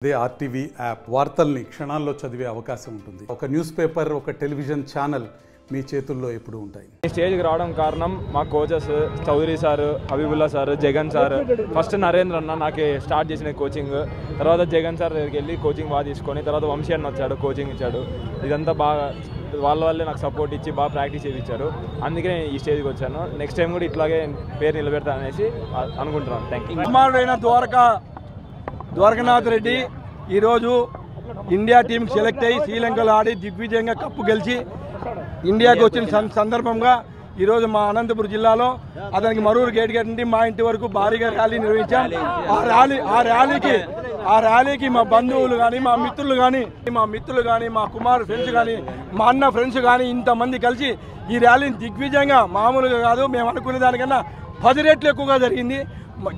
అదే RTV app వార్తల్ని క్షణాల్లో చదివే అవకాశం ఉంటుంది. ఒక న్యూస్ పేపర్, ఒక టెలివిజన్ ఛానల్ మీ చేతుల్లో ఎప్పుడు ఉంటాయి. ఈ స్టేజ్కి రావడం కారణం మా coaches Chaudhary sir, Habibullah sir, Jagan sir. First Narendra అన్న నాకు స్టార్ట్ చేసిన కోచింగ్, తర్వాత జగన్ సార్ దగ్గరికి వెళ్ళి కోచింగ్ బాగా తీసుకొని, తర్వాత వంశీ అన్న వచ్చాడు కోచింగ్ ఇచ్చాడు. ఇదంతా బాగా వాళ్ళ వల్లే నాకు సపోర్ట్ ఇచ్చి బాగా ప్రాక్టీస్ చేయించారు. అందుకే నేను ఈ స్టేజ్కి వచ్చాను. నెక్స్ట్ టైం కూడా ఇట్లాగే పేరు నిలబెడతాను అనేసి అనుకుంటున్నాను. Thank you. కుమారుడైన ద్వారకనాథ్ రెడ్డి ఈరోజు ఇండియా టీంకి సెలెక్ట్ అయ్యి శ్రీలంకలో ఆడి దిగ్విజయంగా కప్పు గెలిచి ఇండియాకి వచ్చిన సందర్భంగా ఈరోజు మా అనంతపురం జిల్లాలో అతనికి మరూరు గేట్ నుండి మా ఇంటి వరకు భారీగా ర్యాలీ నిర్వహించాం. ఆ ర్యాలీకి మా బంధువులు కానీ, మా మిత్రులు కానీ, మా కుమారు ఫ్రెండ్స్ కానీ, మా అన్న ఫ్రెండ్స్ కానీ ఇంతమంది కలిసి ఈ ర్యాలీని దిగ్విజయంగా, మామూలుగా కాదు మేము అనుకునే దానికన్నా 10 రెట్లు ఎక్కువగా జరిగింది.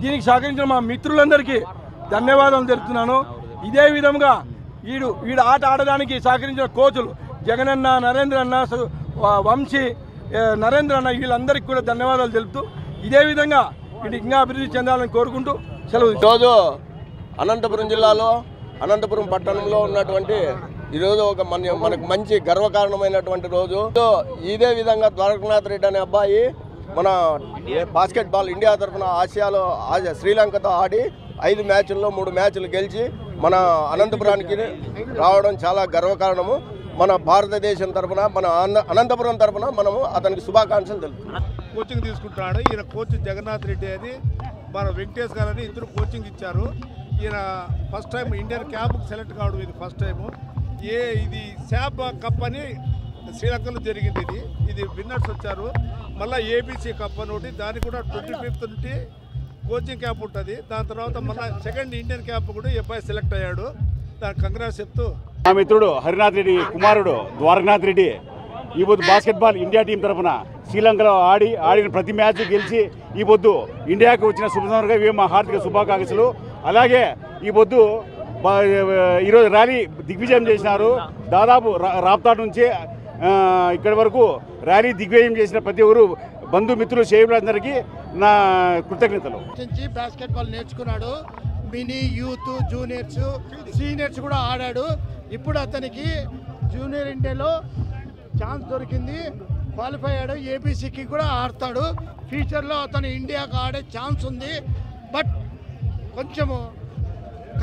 దీనికి సహకరించిన మా మిత్రులందరికీ ధన్యవాదాలు తెలుపుతున్నాను. ఇదే విధంగా వీడు ఆట ఆడడానికి సహకరించిన కోచులు జగనన్న, నరేంద్ర అన్న, వంశీ, నరేంద్ర అన్న వీళ్ళందరికీ కూడా ధన్యవాదాలు తెలుపుతూ ఇదే విధంగా వీటి ఇంకా అభివృద్ధి చెందాలని కోరుకుంటూ సెలవు. ఈరోజు అనంతపురం జిల్లాలో అనంతపురం పట్టణంలో ఉన్నటువంటి ఈరోజు ఒక మనకు మంచి గర్వకారణమైనటువంటి రోజు. ఇదే విధంగా ద్వారకనాథ్ రెడ్డి అనే అబ్బాయి మన బాస్కెట్బాల్ ఇండియా తరఫున ఆసియాలో శ్రీలంకతో ఆడి 5 మ్యాచ్ల్లో 3 మ్యాచ్లు గెలిచి మన అనంతపురానికి రావడం చాలా గర్వకారణము. మన భారతదేశం తరఫున, మన అనంతపురం తరఫున మనము అతనికి శుభాకాంక్షలు తెలుపుతున్నాం. కోచింగ్ తీసుకుంటున్నాడు. ఈయన కోచ్ జగన్నాథ్ రెడ్డి అని, మన వెంకటేష్ గారు అని ఇద్దరు కోచింగ్ ఇచ్చారు. ఈయన ఫస్ట్ టైం ఇండియన్ క్యాప్కి సెలెక్ట్ కావడం ఇది ఫస్ట్ టైము. ఇది శాప్ కప్ అని శ్రీలంకలో జరిగింది. ఇది విన్నర్స్ వచ్చారు. మళ్ళీ ఏబీసీ కప్ అని ఒకటి, దానికి కూడా 25th నుండి కోచింగ్ క్యాంప్ ఉంటుంది. దాని తర్వాత మళ్ళీ సెకండ్ ఇండియన్ క్యాంప్ కూడా ఈ అబ్బాయి సెలెక్ట్ అయ్యాడు. దానికి కంగ్రాట్స్ చెప్తూ మా మిత్రుడు హరినాథ్ రెడ్డి కుమారుడు ద్వారకనాథ్ రెడ్డి ఈ పొద్దు బాస్కెట్బాల్ ఇండియా టీం తరఫున శ్రీలంకలో ఆడిన ప్రతి మ్యాచ్ గెలిచి ఈ పొద్దు ఇండియాకు వచ్చిన శుభసందర్భంగా ఇవి మా హార్దిక శుభాకాంక్షలు. అలాగే ఈ పొద్దు ఈరోజు ర్యాలీ దిగ్విజయం చేసినారు. దాదాపు రాప్తాడ్ నుంచి ఇక్కడి వరకు ర్యాలీ దిగ్విజయం చేసిన ప్రతి ఒక్కరు బంధుమిత్రులు, సేవలందరికీ నా కృతజ్ఞతలు. బాస్కెట్బాల్ నేర్చుకున్నాడు. మినీ, యూత్, జూనియర్స్, సీనియర్స్ కూడా ఆడాడు. ఇప్పుడు అతనికి జూనియర్ ఇండియాలో ఛాన్స్ దొరికింది, క్వాలిఫై అయ్యాడు. ఏబీసీకి కూడా ఆడతాడు. ఫ్యూచర్లో అతను ఇండియాకు ఆడే ఛాన్స్ ఉంది. బట్ కొంచెము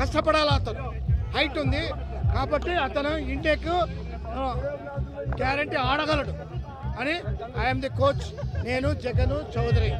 కష్టపడాలి. అతను హైట్ ఉంది కాబట్టి అతను ఇండియాకు గ్యారంటీ ఆడగలడు అని ఐఎమ్ ది కోచ్. నేను జగన్ చౌదరి.